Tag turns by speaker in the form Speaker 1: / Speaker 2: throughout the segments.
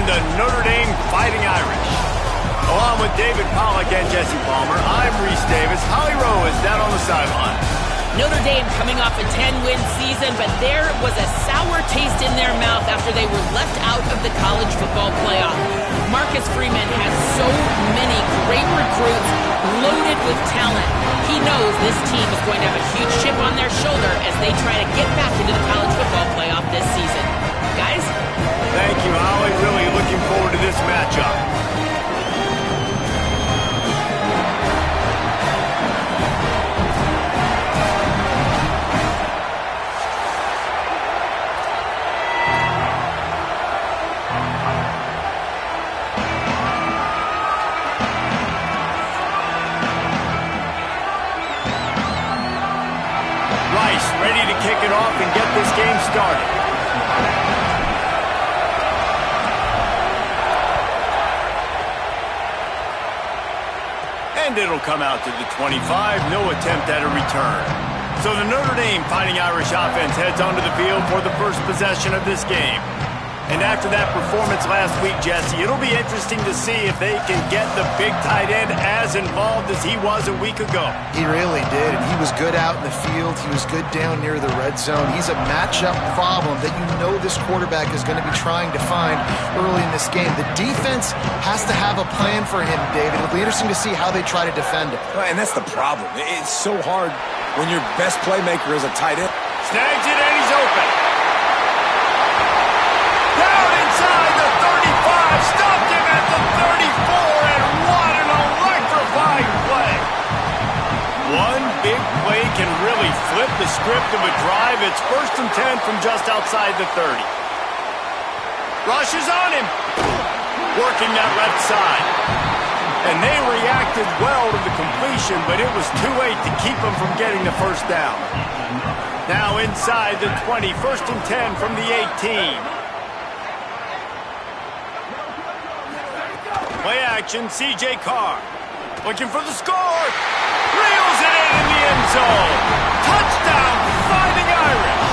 Speaker 1: the Notre Dame Fighting Irish. Along with David Pollack and Jesse Palmer, I'm Reese Davis. Holly Rowe is down on the sideline.
Speaker 2: Notre Dame coming off a 10-win season, but there was a sour taste in their mouth after they were left out of the college football playoff. Marcus Freeman has so many great recruits loaded with talent. He knows this team is going to have a huge chip on their shoulder as they try to get back into the college football playoff this season. Guys?
Speaker 1: Thank you, Holly. Really looking forward to this matchup. Ready to kick it off and get this game started. And it'll come out to the 25. No attempt at a return. So the Notre Dame Fighting Irish offense heads onto the field for the first possession of this game. And after that performance last week, Jesse, it'll be interesting to see if they can get the big tight end as involved as he was a week ago.
Speaker 3: He really did, and he was good out in the field. He was good down near the red zone. He's a matchup problem that you know this quarterback is going to be trying to find early in this game. The defense has to have a plan for him, David. It'll be interesting to see how they try to defend him.
Speaker 4: And that's the problem. It's so hard when your best playmaker is a tight end.
Speaker 1: Snags it, and he's open. Down inside the 35, stopped him at the 34, and what an electrifying play. One big play can really flip the script of a drive. It's 1st and 10 from just outside the 30. Rushes on him, working that left side. And they reacted well to the completion, but it was too late to keep them from getting the first down. Now inside the 20, 1st and 10 from the 18. Play action, C.J. Carr. Looking for the score. Reels it in the end zone. Touchdown, Fighting Irish.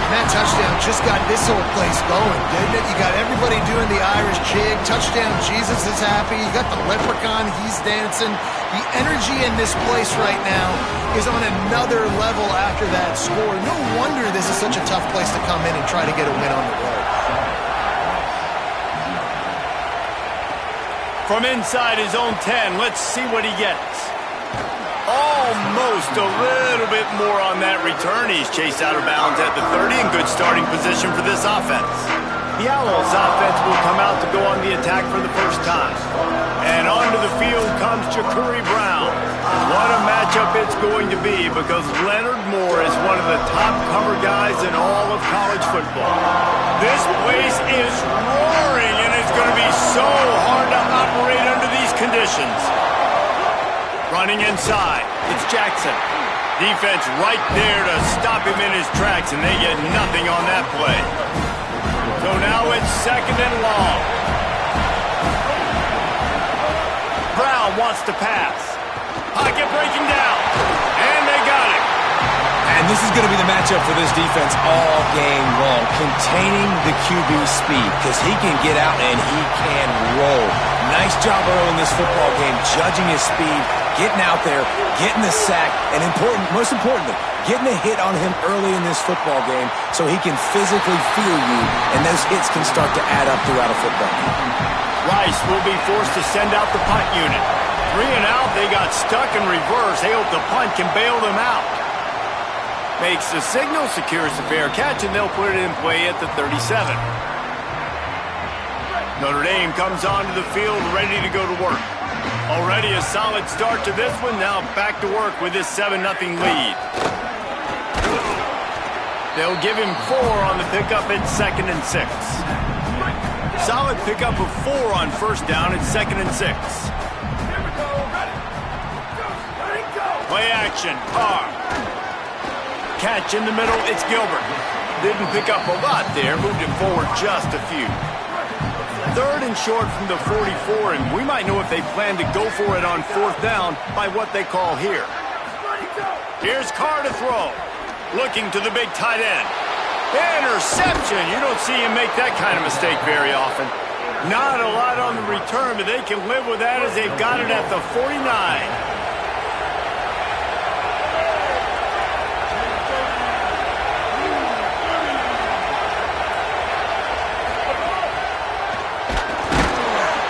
Speaker 3: And that touchdown just got this whole place going, didn't it? You got everybody doing the Irish jig. Touchdown, Jesus is happy. You got the leprechaun, he's dancing. The energy in this place right now is on another level after that score. No wonder this is such a tough place to come in and try to get a win on the road.
Speaker 1: From inside his own 10, let's see what he gets. Almost a little bit more on that return. He's chased out of bounds at the 30 in good starting position for this offense. The Owls offense will come out to go on the attack for the first time. And onto the field comes Ja'Cory Brown. What a matchup it's going to be because Leonard Moore is one of the top cover guys in all of college football. This place is roaring and it's going to be so hard to operate under these conditions. Running inside, it's Jackson. Defense right there to stop him in his tracks, and they get nothing on that play. So now it's 2nd and long. Brown wants to pass. Pocket breaking down, and they got it.
Speaker 4: And this is going to be the matchup for this defense all game long, containing the QB speed, because he can get out and he can roll. Nice job early in this football game, judging his speed, getting out there, getting the sack, and most importantly, getting a hit on him early in this football game so he can physically feel you, and those hits can start to add up throughout a football game.
Speaker 1: Rice will be forced to send out the punt unit. 3 and out, they got stuck in reverse. They hope the punt can bail them out. Makes the signal, secures the fair catch, and they'll put it in play at the 37. Notre Dame comes onto the field ready to go to work. Already a solid start to this one. Now back to work with this 7-0 lead. They'll give him 4 on the pickup at 2nd and 6. Solid pickup of 4 on 1st down at 2nd and 6. Play action, Carr. Catch in the middle, it's Gilbert. Didn't pick up a lot there, moved him forward just a few. 3rd and short from the 44, and we might know if they plan to go for it on 4th down by what they call here. Here's Carr to throw. Looking to the big tight end. Interception. You don't see him make that kind of mistake very often. Not a lot on the return, but they can live with that as they've got it at the 49.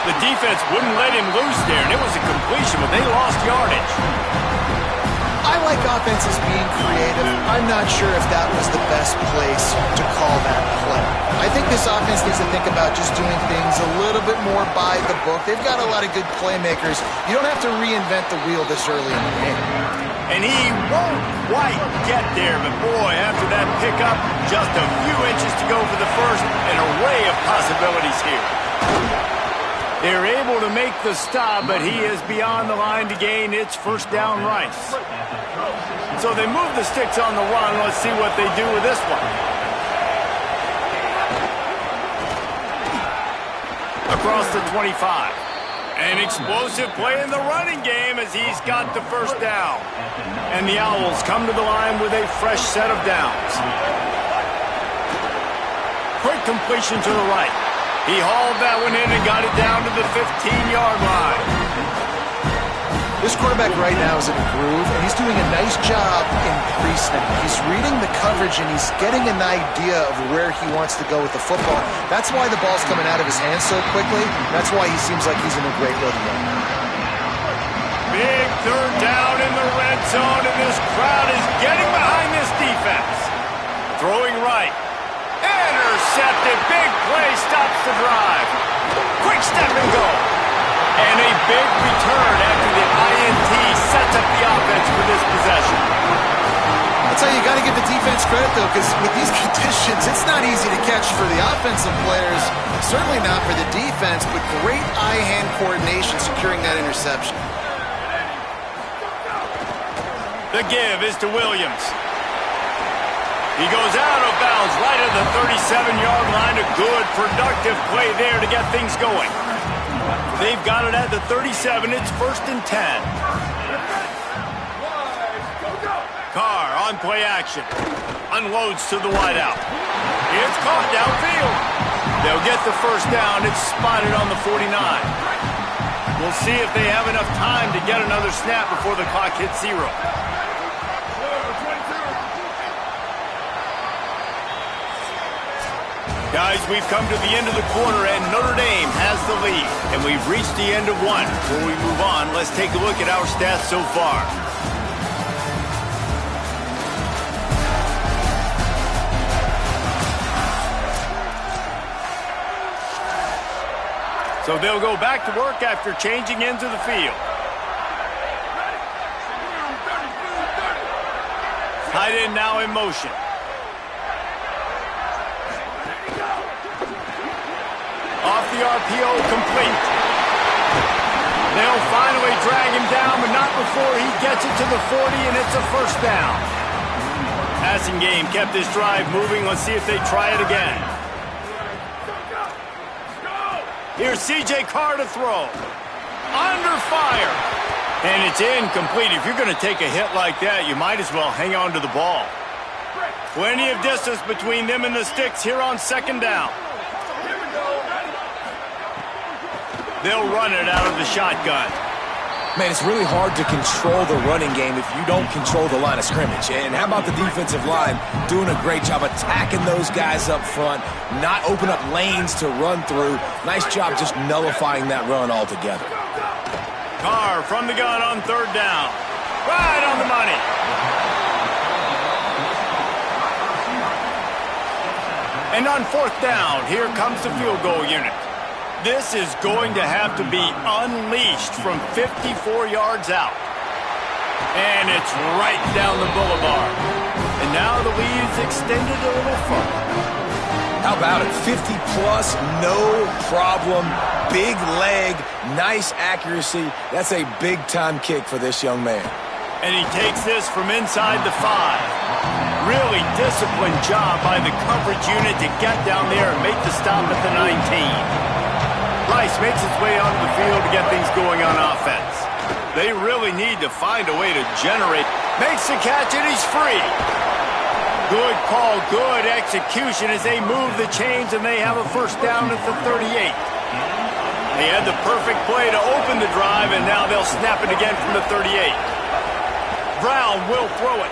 Speaker 1: The defense wouldn't let him loose there, and it was a completion, but they lost yardage.
Speaker 3: I like offenses being creative. I'm not sure if that was the best place to call that play. I think this offense needs to think about just doing things a little bit more by the book. They've got a lot of good playmakers. You don't have to reinvent the wheel this early in the game.
Speaker 1: And he won't quite get there, but boy, after that pickup, just a few inches to go for the first, an array of possibilities here. They're able to make the stop, but he is beyond the line to gain its first down Rice. So they move the sticks on the run. Let's see what they do with this one. Across the 25. An explosive play in the running game as he's got the first down. And the Owls come to the line with a fresh set of downs. Quick completion to the right. He hauled that one in and got it down to the 15-yard line.
Speaker 3: This quarterback right now is in a groove, and he's doing a nice job in pre-snap. He's reading the coverage, and he's getting an idea of where he wants to go with the football. That's why the ball's coming out of his hands so quickly. That's why he seems like he's in a great rhythm right now.
Speaker 1: Big third down in the red zone, and this crowd is getting behind this defense. Throwing right. Intercepted. Big play stops the drive. Quick step and go. And a big return after the INT sets up the offense for this possession.
Speaker 3: That's how you got to give the defense credit, though, because with these conditions, it's not easy to catch for the offensive players. Certainly not for the defense, but great eye-hand coordination securing that interception.
Speaker 1: The give is to Williams. He goes out of bounds right at the 37-yard line. A good, productive play there to get things going. They've got it at the 37. It's 1st and 10. Carr on play action. Unloads to the wideout. It's caught downfield. They'll get the first down. It's spotted on the 49. We'll see if they have enough time to get another snap before the clock hits 0. Guys, we've come to the end of the quarter, and Notre Dame has the lead. And we've reached the end of one. Before we move on, let's take a look at our stats so far. So they'll go back to work after changing into the field. Tight end now in motion. Off the RPO, complete. They'll finally drag him down, but not before he gets it to the 40, and it's a first down. Passing game kept this drive moving. Let's see if they try it again. Here's C.J. Carr to throw. Under fire. And it's incomplete. If you're going to take a hit like that, you might as well hang on to the ball. Plenty of distance between them and the sticks here on 2nd down. They'll run it out of the shotgun.
Speaker 4: Man, it's really hard to control the running game if you don't control the line of scrimmage. And how about the defensive line doing a great job attacking those guys up front, not open up lanes to run through. Nice job just nullifying that run altogether.
Speaker 1: Carr from the gun on 3rd down. Right on the money. And on 4th down, here comes the field goal unit. This is going to have to be unleashed from 54 yards out. And it's right down the boulevard. And now the lead's extended a little further.
Speaker 4: How about it? 50-plus, no problem. Big leg, nice accuracy. That's a big-time kick for this young man.
Speaker 1: And he takes this from inside the 5. Really disciplined job by the coverage unit to get down there and make the stop at the 19. Rice makes his way onto the field to get things going on offense. They really need to find a way to generate. Makes the catch, and he's free. Good call, good execution as they move the chains and they have a first down at the 38. They had the perfect play to open the drive, and now they'll snap it again from the 38. Brown will throw it.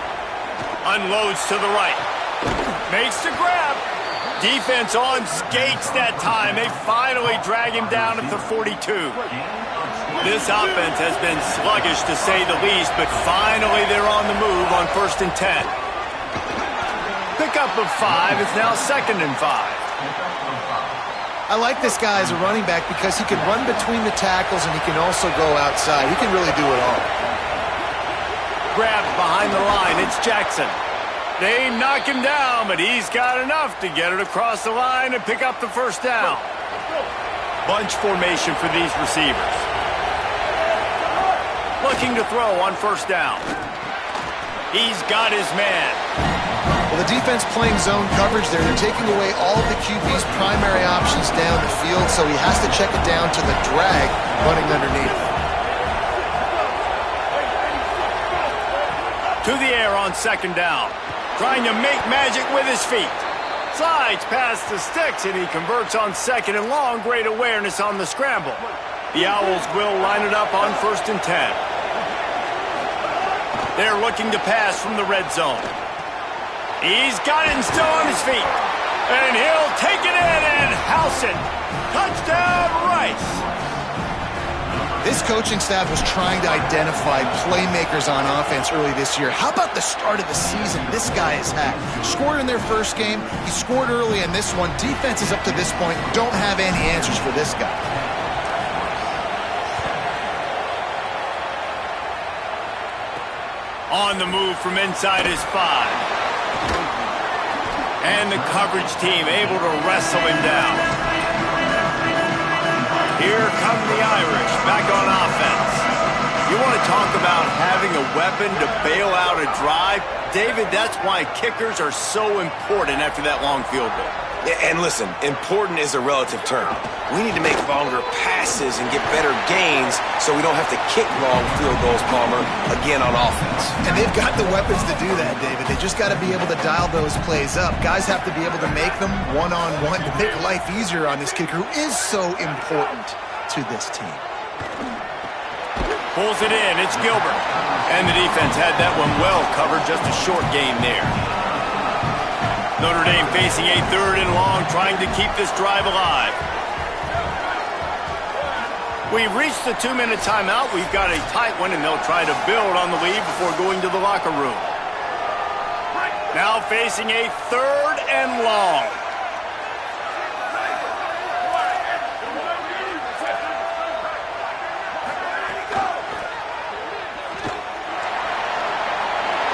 Speaker 1: Unloads to the right. Makes the grab. Defense on skates that time. They finally drag him down at the 42. This offense has been sluggish to say the least, but finally they're on the move on 1st and 10. Pickup of 5 is now 2nd and 5.
Speaker 3: I like this guy as a running back because he can run between the tackles and he can also go outside. He can really do it all.
Speaker 1: Grabs behind the line. It's Jackson. They knock him down, but he's got enough to get it across the line and pick up the first down. Bunch formation for these receivers. Looking to throw on 1st down. He's got his man.
Speaker 3: Well, the defense playing zone coverage there. They're taking away all of the QB's primary options down the field, so he has to check it down to the drag running underneath.
Speaker 1: To the air on 2nd down. Trying to make magic with his feet. Slides past the sticks, and he converts on 2nd and long. Great awareness on the scramble. The Owls will line it up on 1st and 10. They're looking to pass from the red zone. He's got it and still on his feet. And he'll take it in and house it. Touchdown, Rice.
Speaker 3: This coaching staff was trying to identify playmakers on offense early this year. How about the start of the season this guy has had? Scored in their first game. He scored early in this one. Defenses up to this point don't have any answers for this guy.
Speaker 1: On the move from inside his 5. And the coverage team able to wrestle him down. Here come the Irish back on offense. You want to talk about having a weapon to bail out a drive? David, that's why kickers are so important after that long field goal.
Speaker 4: Yeah, and listen, important is a relative term. We need to make longer passes and get better gains so we don't have to kick long field goals, Palmer, again on offense.
Speaker 3: And they've got the weapons to do that, David. They just got to be able to dial those plays up. Guys have to be able to make them one-on-one to make life easier on this kicker who is so important to this team.
Speaker 1: Pulls it in. It's Gilbert. And the defense had that one well covered. Just a short gain there. Notre Dame facing a 3rd and long, trying to keep this drive alive. We've reached the 2-minute timeout. We've got a tight one, and they'll try to build on the lead before going to the locker room. Now facing a 3rd and long.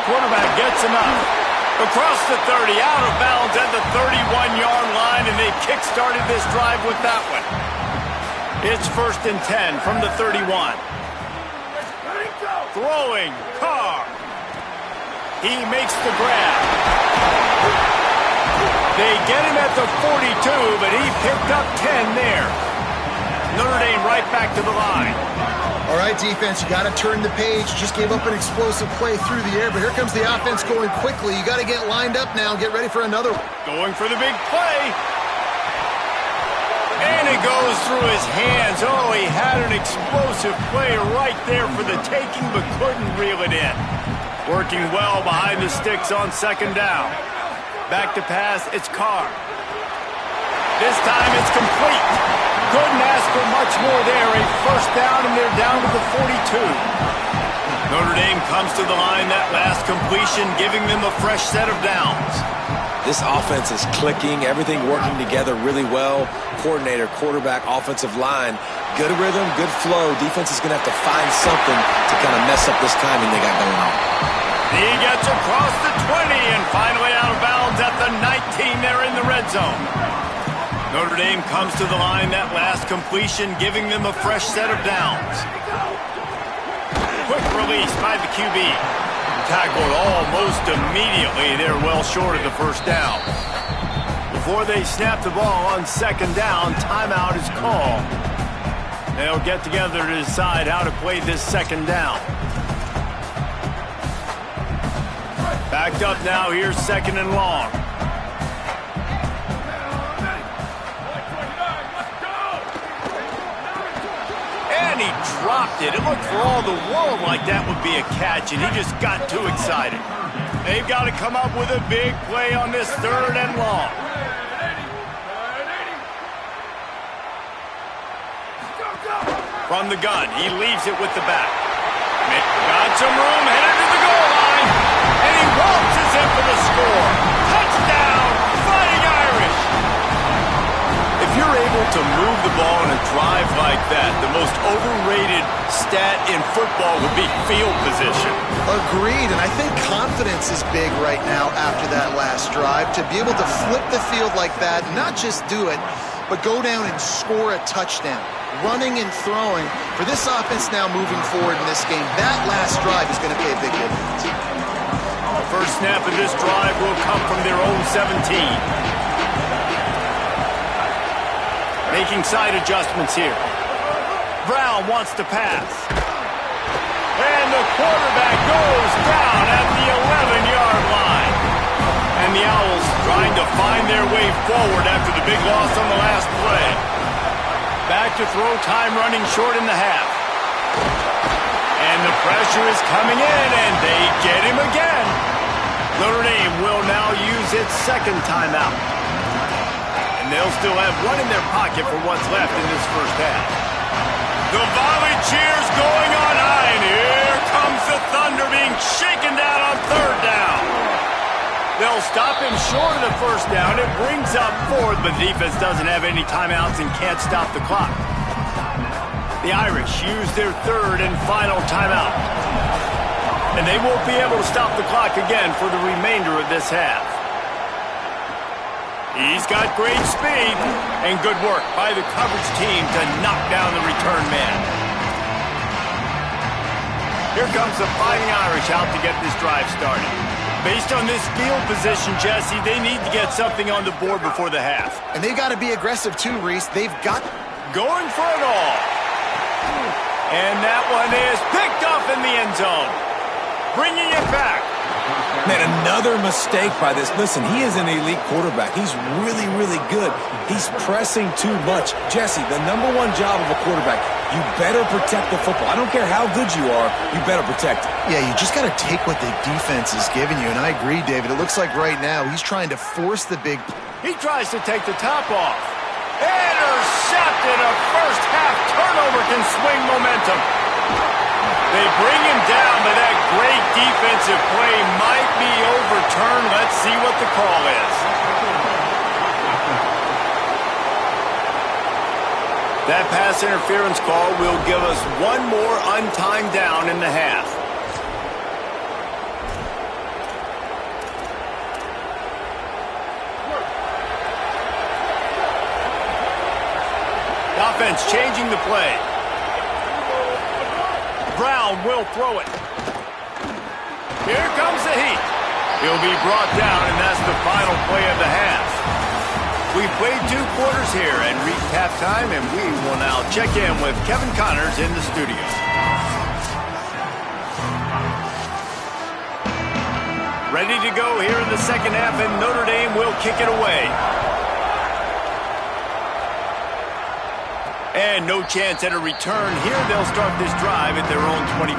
Speaker 1: Quarterback gets enough. Across the 30, out of bounds at the 31-yard line, and they kick-started this drive with that one. It's 1st and 10 from the 31. Throwing, Carr. He makes the grab. They get him at the 42, but he picked up 10 there. Notre Dame right back to the line.
Speaker 3: All right, defense, you got to turn the page. Just gave up an explosive play through the air, but here comes the offense going quickly. You got to get lined up now and get ready for another one.
Speaker 1: Going for the big play. And it goes through his hands. Oh, he had an explosive play right there for the taking, but couldn't reel it in. Working well behind the sticks on 2nd down. Back to pass, it's Carr. This time it's complete. Couldn't ask for much more there. A 1st down, and they're down to the 42. Notre Dame comes to the line. That last completion giving them a fresh set of downs.
Speaker 4: This offense is clicking. Everything working together really well. Coordinator, quarterback, offensive line. Good rhythm, good flow. Defense is going to have to find something to kind of mess up this timing they got going on.
Speaker 1: He gets across the 20 and finally out of bounds at the 19 there in the red zone. Notre Dame comes to the line. That last completion giving them a fresh set of downs. Quick release by the QB. Tackled almost immediately. They're well short of the 1st down. Before they snap the ball on 2nd down, timeout is called. They'll get together to decide how to play this 2nd down. Backed up now, here's 2nd and long. And he dropped it. It looked for all the world like that would be a catch, and he just got too excited. They've got to come up with a big play on this 3rd and long. From the gun, he leaves it with the back. Got some room, headed to the goal line, and he waltzes in for the score. Touchdown, Fighting Irish! If you're able to move the ball in a drive like that, the most overrated stat in football would be field position.
Speaker 3: Agreed, and I think confidence is big right now after that last drive. To be able to flip the field like that, not just do it, but go down and score a touchdown. Running and throwing for this offense now moving forward in this game. That last drive is going to pay a big difference.
Speaker 1: First snap of this drive will come from their own 17. Making side adjustments here. Brown wants to pass. And the quarterback goes down at the 11-yard line. And the Owls trying to find their way forward after the big loss on the last play. Back to throw, time running short in the half. And the pressure is coming in, and they get him again. Notre Dame will now use its 2nd timeout. And they'll still have one in their pocket for what's left in this first half. The volley cheers going on high, and here comes the Thunder being shaken down on 3rd down. They'll stop him short of the 1st down. It brings up 4th, but the defense doesn't have any timeouts and can't stop the clock. The Irish use their 3rd and final timeout. And they won't be able to stop the clock again for the remainder of this half. He's got great speed and good work by the coverage team to knock down the return man. Here comes the Fighting Irish out to get this drive started. Based on this field position, Jesse, they need to get something on the board before the half.
Speaker 3: And they got to be aggressive too, Reese. They've got
Speaker 1: going for it all. And that one is picked off in the end zone. Bringing it back.
Speaker 4: Man, another mistake by this. Listen, he is an elite quarterback. He's really, really good. He's pressing too much. Jesse, the #1 job of a quarterback, you better protect the football. I don't care how good you are, you better protect it.
Speaker 3: Yeah, you just got to take what the defense is giving you. And I agree, David. It looks like right now he's trying to force the big...
Speaker 1: He tries to take the top off. Intercepted. A first half turnover can swing momentum. They bring him down, but that great defensive play might be overturned. Let's see what the call is. That pass interference call will give us one more untimed down in the half. The offense changing the play. Brown will throw it. Here comes the heat. He'll be brought down, and that's the final play of the half. We've played 2 quarters here and reached halftime, and we will now check in with Kevin Connors in the studio. Ready to go here in the second half, and Notre Dame will kick it away. And no chance at a return here. They'll start this drive at their own 25.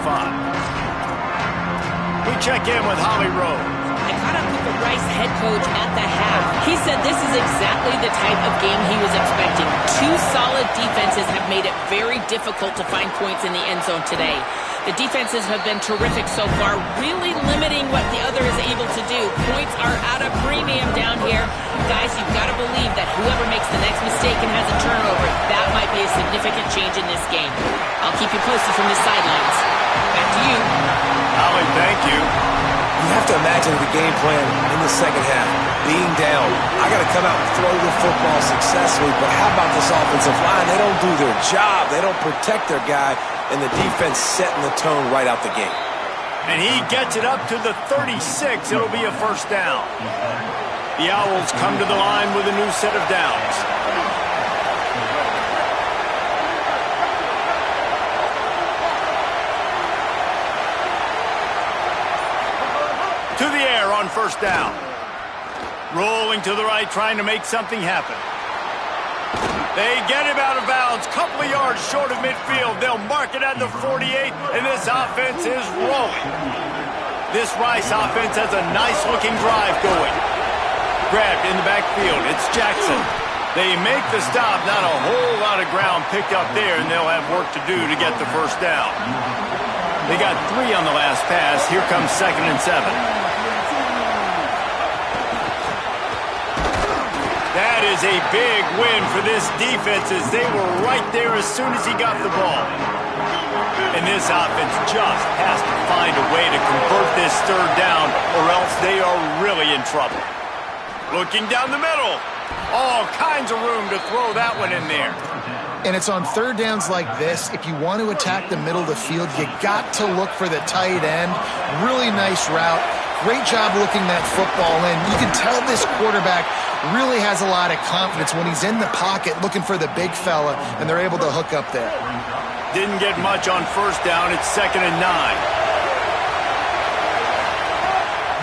Speaker 1: We check in with Holly Rowe.
Speaker 2: I caught up with the Rice head coach at the half. He said this is exactly the type of game he was expecting. 2 solid defenses have made it very difficult to find points in the end zone today. The defenses have been terrific so far, really limiting what the other is able to do. Points are at a premium down here. Guys, you've got to believe that whoever makes the next mistake and has a turnover, that might be a significant change in this game. I'll keep you posted from the sidelines. Back to you.
Speaker 1: Holly, thank you.
Speaker 4: You have to imagine the game plan in the second half. Being down, I got to come out and throw the football successfully, but how about this offensive line? They don't do their job. They don't protect their guy, and the defense setting the tone right out the gate.
Speaker 1: And he gets it up to the 36. It'll be a first down. The Owls come to the line with a new set of downs. To the air, first down. Rolling to the right, trying to make something happen. They get him out of bounds, couple of yards short of midfield. They'll mark it at the 48, and this offense is rolling. This Rice offense has a nice-looking drive going. Grabbed in the backfield. It's Jackson. They make the stop. Not a whole lot of ground picked up there, and they'll have work to do to get the first down. They got 3 on the last pass. Here comes 2nd and 7. That is a big win for this defense as they were right there as soon as he got the ball. And this offense just has to find a way to convert this 3rd down or else they are really in trouble. Looking down the middle. All kinds of room to throw that one in there.
Speaker 3: And it's on 3rd downs like this. If you want to attack the middle of the field, you got to look for the tight end. Really nice route. Great job looking that football in. You can tell this quarterback really has a lot of confidence when he's in the pocket looking for the big fella, and they're able to hook up there.
Speaker 1: Didn't get much on 1st down. It's 2nd and 9.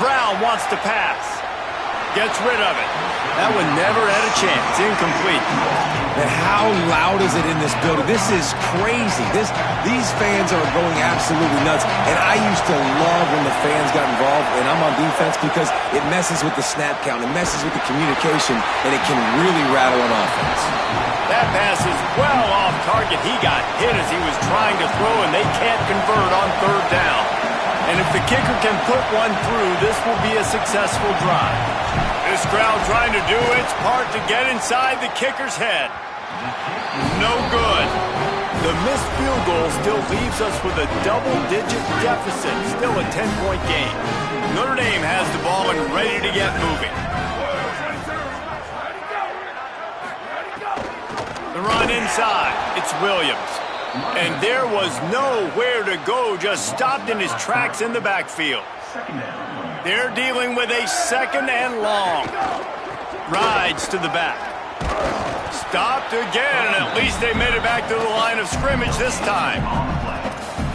Speaker 1: Brown wants to pass. Gets rid of it. That one never had a chance. Incomplete.
Speaker 4: And how loud is it in this building? This is crazy. These fans are going absolutely nuts. And I used to love when the fans got involved, and I'm on defense because it messes with the snap count. It messes with the communication, and it can really rattle an offense.
Speaker 1: That pass is well off target. He got hit as he was trying to throw, and they can't convert on 3rd down. And if the kicker can put one through, this will be a successful drive. This crowd trying to do its part to get inside the kicker's head. No good. The missed field goal still leaves us with a double-digit deficit. Still a 10-point game. Notre Dame has the ball and ready to get moving. The run inside. It's Williams. And there was nowhere to go, just stopped in his tracks in the backfield. They're dealing with a 2nd and long. Rides to the back. Stopped again. At least they made it back to the line of scrimmage this time.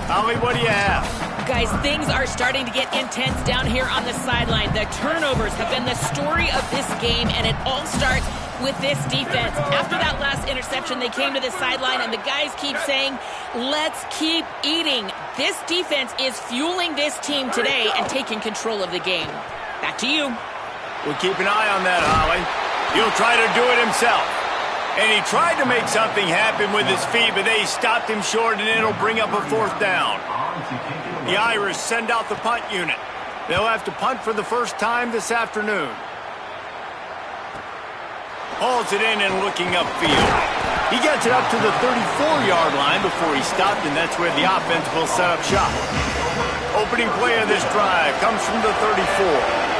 Speaker 1: Holly, what do you have?
Speaker 2: Guys, things are starting to get intense down here on the sideline. The turnovers have been the story of this game, and it all starts with this defense. After that last interception, they came to the sideline, and the guys keep saying, let's keep eating. This defense is fueling this team today and taking control of the game. Back to you.
Speaker 1: We'll keep an eye on that, Holly. He'll try to do it himself. And he tried to make something happen with his feet, but they stopped him short, and it'll bring up a 4th down. The Irish send out the punt unit. They'll have to punt for the first time this afternoon. Hauls it in and looking upfield. He gets it up to the 34-yard line before he stopped, and that's where the offense will set up shop. Opening play of this drive comes from the 34.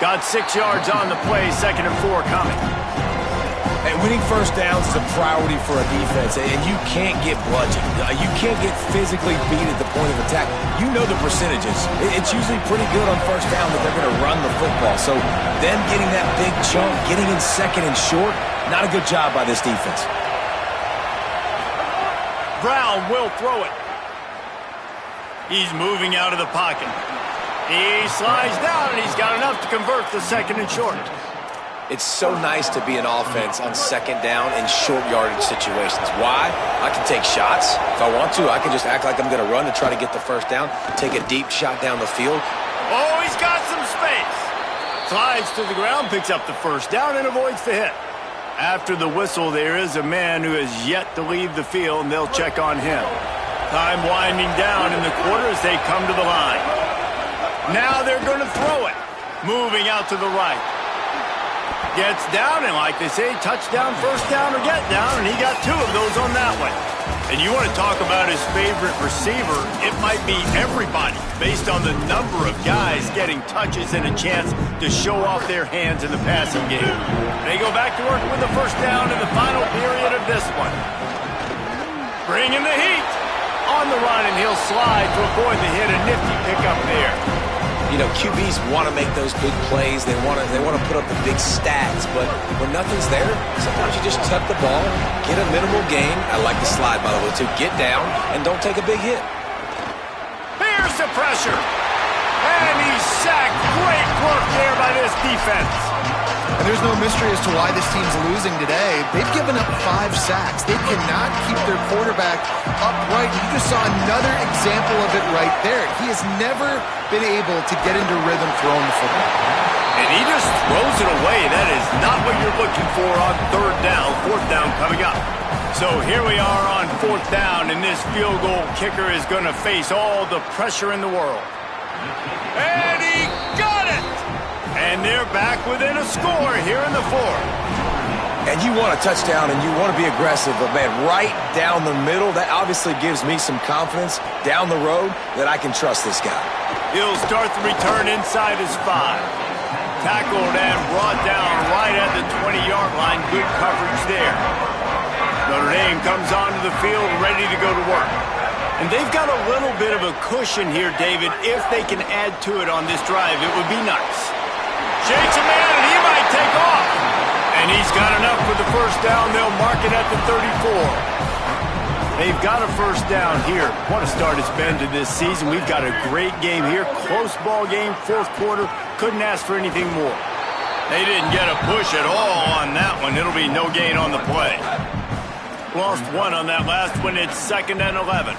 Speaker 1: Got 6 yards on the play, 2nd and 4 coming.
Speaker 4: And winning first downs is a priority for a defense, and you can't get bludgeoned. You can't get physically beat at the point of attack. You know the percentages. It's usually pretty good on first down that they're going to run the football. So them getting that big chunk, getting in 2nd and short, not a good job by this defense.
Speaker 1: Brown will throw it. He's moving out of the pocket. He slides down, and he's got enough to convert the 2nd and short.
Speaker 4: It's so nice to be an offense on 2nd down in short yardage situations. Why? I can take shots. If I want to, I can just act like I'm going to run to try to get the first down, take a deep shot down the field.
Speaker 1: Oh, he's got some space. Slides to the ground, picks up the first down, and avoids the hit. After the whistle, there is a man who has yet to leave the field, and they'll check on him. Time winding down in the quarter as they come to the line. Now they're going to throw it. Moving out to the right. Gets down, and like they say, touchdown, first down, or get down, and he got 2 of those on that one. And you want to talk about his favorite receiver, it might be everybody, based on the number of guys getting touches and a chance to show off their hands in the passing game. They go back to work with the first down in the final period of this one. Bringing the heat on the run, and he'll slide to avoid the hit. A nifty pickup there.
Speaker 4: You know, QBs want to make those big plays. They want to put up the big stats. But when nothing's there, sometimes you just tuck the ball, get a minimal gain. I like the slide, by the way, too. Get down and don't take a big hit.
Speaker 1: Here's the pressure. And he's sacked. Great work there by this defense.
Speaker 3: And there's no mystery as to why this team's losing today. They've given up 5 sacks. They cannot keep their quarterback upright. You just saw another example of it right there. He has never been able to get into rhythm throwing the football.
Speaker 1: And he just throws it away. That is not what you're looking for on 3rd down. 4th down coming up. So here we are on 4th down, and this field goal kicker is going to face all the pressure in the world. And he got it! And they're back within a score here in the 4th.
Speaker 4: And you want a touchdown and you want to be aggressive, but man, right down the middle, that obviously gives me some confidence down the road that I can trust this guy.
Speaker 1: He'll start the return inside his 5. Tackled and brought down right at the 20-yard line. Good coverage there. Notre Dame comes onto the field ready to go to work. And they've got a little bit of a cushion here, David. If they can add to it on this drive, it would be nice. Shakes a man, and he might take off. And he's got enough for the 1st down. They'll mark it at the 34. They've got a 1st down here. What a start it's been to this season. We've got a great game here. Close ball game, 4th quarter. Couldn't ask for anything more. They didn't get a push at all on that one. It'll be no gain on the play. Lost 1 on that last one. It's 2nd and 11.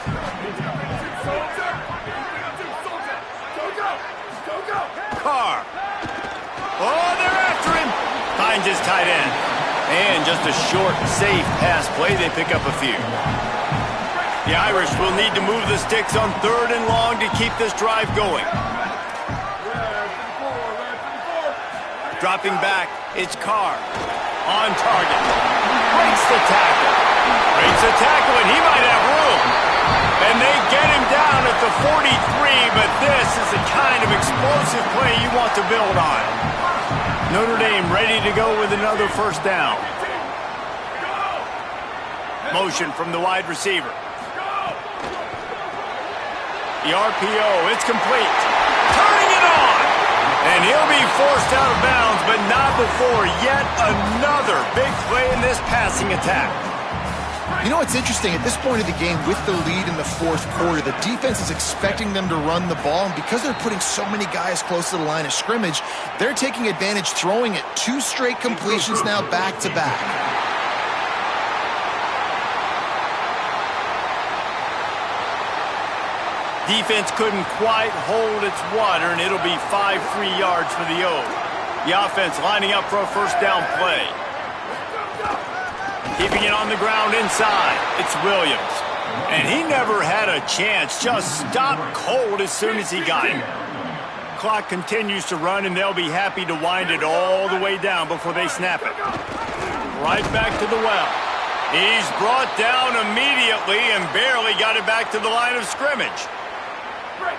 Speaker 1: Carr. Oh, they're after him. Finds his tight end. And just a short, safe pass play. They pick up a few. The Irish will need to move the sticks on 3rd and long to keep this drive going. Dropping back, it's Carr. On target. Breaks the tackle. Breaks the tackle, and he might have room. And they get him down at the 43, but this is the kind of explosive play you want to build on. Notre Dame ready to go with another 1st down. Motion from the wide receiver. The RPO, it's complete. Turning it on! And he'll be forced out of bounds, but not before yet another big play in this passing attack.
Speaker 3: You know what's interesting? At this point of the game, with the lead in the 4th quarter, the defense is expecting them to run the ball, and because they're putting so many guys close to the line of scrimmage, they're taking advantage, throwing it 2 straight completions now back-to-back.
Speaker 1: Defense couldn't quite hold its water, and it'll be 5 free yards for the O. The offense lining up for a 1st down play. Keeping it on the ground inside. It's Williams. And he never had a chance. Just stopped cold as soon as he got it. Clock continues to run, and they'll be happy to wind it all the way down before they snap it. Right back to the well. He's brought down immediately and barely got it back to the line of scrimmage.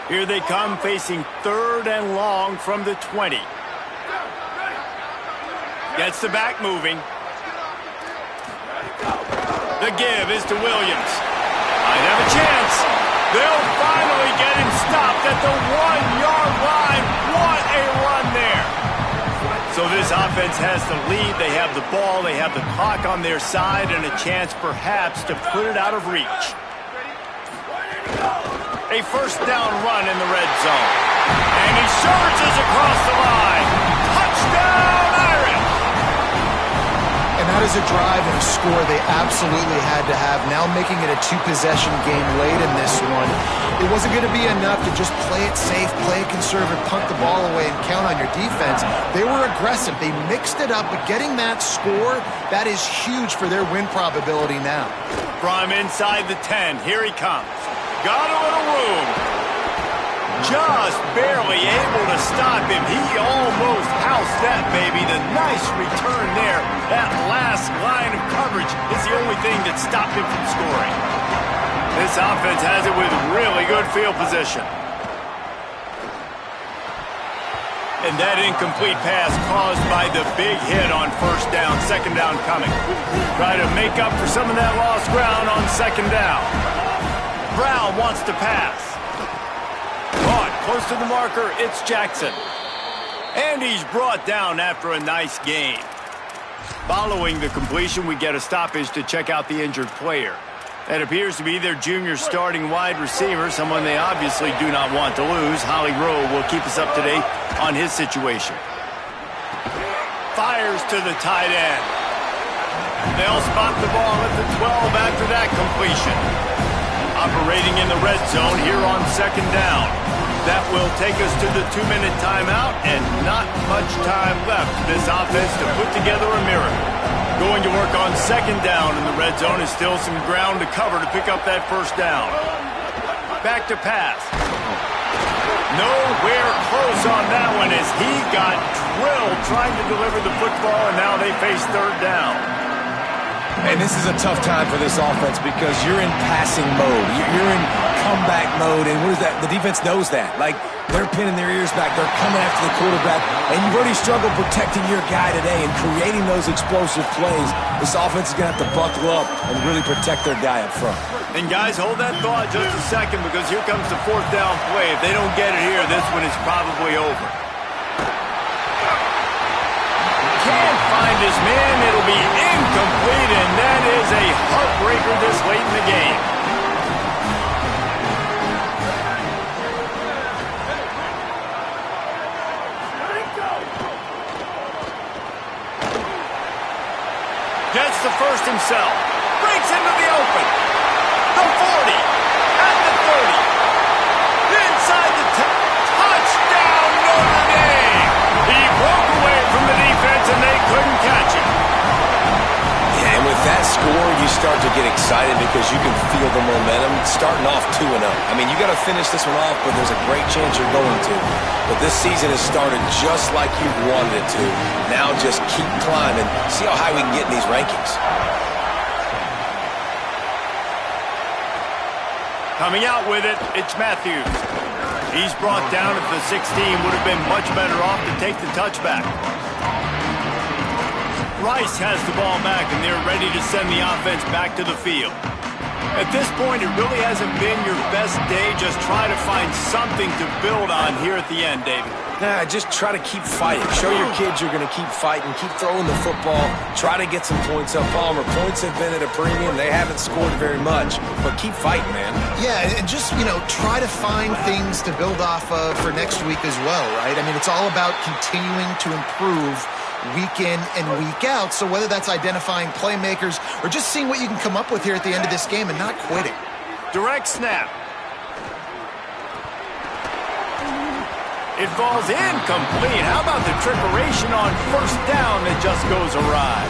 Speaker 1: Here they come, facing 3rd and long from the 20. Gets the back moving. The give is to Williams. Might have a chance. They'll finally get him stopped at the 1-yard line. What a run there. So this offense has the lead. They have the ball. They have the clock on their side and a chance perhaps to put it out of reach. A 1st down run in the red zone. And he surges across the line. Touchdown, Irish!
Speaker 3: And that is a drive and a score they absolutely had to have. Now making it a 2-possession game late in this one. It wasn't going to be enough to just play it safe, play it conservative, punt the ball away, and count on your defense. They were aggressive. They mixed it up, but getting that score, that is huge for their win probability now.
Speaker 1: From inside the 10, here he comes. Got a little room. Just barely able to stop him. He almost housed that baby. The nice return there. That last line of coverage is the only thing that stopped him from scoring. This offense has it with really good field position. And that incomplete pass caused by the big hit on 1st down, 2nd down coming. Try to make up for some of that lost ground on 2nd down. Brown wants to pass. Caught close to the marker, it's Jackson. And he's brought down after a nice gain. Following the completion, we get a stoppage to check out the injured player. That appears to be their junior starting wide receiver, someone they obviously do not want to lose. Holly Rowe will keep us up to date on his situation. Fires to the tight end. They'll spot the ball at the 12 after that completion. Operating in the red zone here on second down. That will take us to the 2-minute timeout, and not much time left for this offense to put together a miracle. Going to work on second down in the red zone is still some ground to cover to pick up that first down. Back to pass. Nowhere close on that one as he got drilled trying to deliver the football, and now they face third down.
Speaker 4: And this is a tough time for this offense because you're in passing mode. You're in comeback mode, and what is that? The defense knows that. Like, they're pinning their ears back. They're coming after the quarterback, and you've already struggled protecting your guy today and creating those explosive plays. This offense is going to have to buckle up and really protect their guy up front.
Speaker 1: And guys, hold that thought just a second because here comes the fourth down play. If they don't get it here, this one is probably over. Can't find his man. It'll be incomplete, and that is a heartbreaker this late in the game. Gets the first himself. Breaks into the open. The 40. At the 30. Inside the touchdown, Notre Dame. He broke away from the defense, and they couldn't catch him.
Speaker 4: Yeah, and with that score, you start to get excited because you can feel the momentum starting off 2-0. I mean, you got to finish this one off, but there's a great chance you're going to. But this season has started just like you wanted it to. Now just keep climbing. See how high we can get in these rankings.
Speaker 1: Coming out with it, it's Matthews. He's brought down at the 16. Would have been much better off to take the touchback. Rice has the ball back, and they're ready to send the offense back to the field. At this point, it really hasn't been your best day. Just try to find something to build on here at the end, David.
Speaker 4: Nah, just try to keep fighting. Show your kids you're going to keep fighting. Keep throwing the football. Try to get some points up. Palmer, points have been at a premium. They haven't scored very much, but keep fighting, man.
Speaker 3: Yeah, and just, try to find things to build off of for next week as well, right? I mean, it's all about continuing to improve week in and week out. So whether that's identifying playmakers or just seeing what you can come up with here at the end of this game and not quitting.
Speaker 1: Direct snap. It falls incomplete. How about the trickeration on first down that just goes awry?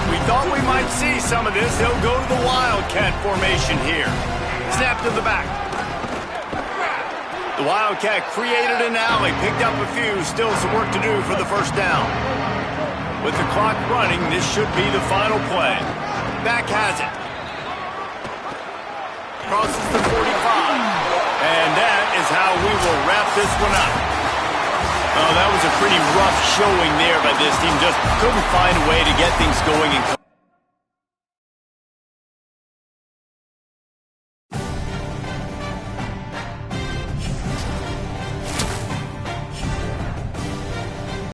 Speaker 1: We thought we might see some of this. They'll go to the Wildcat formation here. Snap to the back. The Wildcat created an alley, picked up a few. Still some work to do for the first down. With the clock running, this should be the final play. Back has it. Crosses the 45. And that is how we will wrap this one up. Oh, that was a pretty rough showing there by this team. Just couldn't find a way to get things going.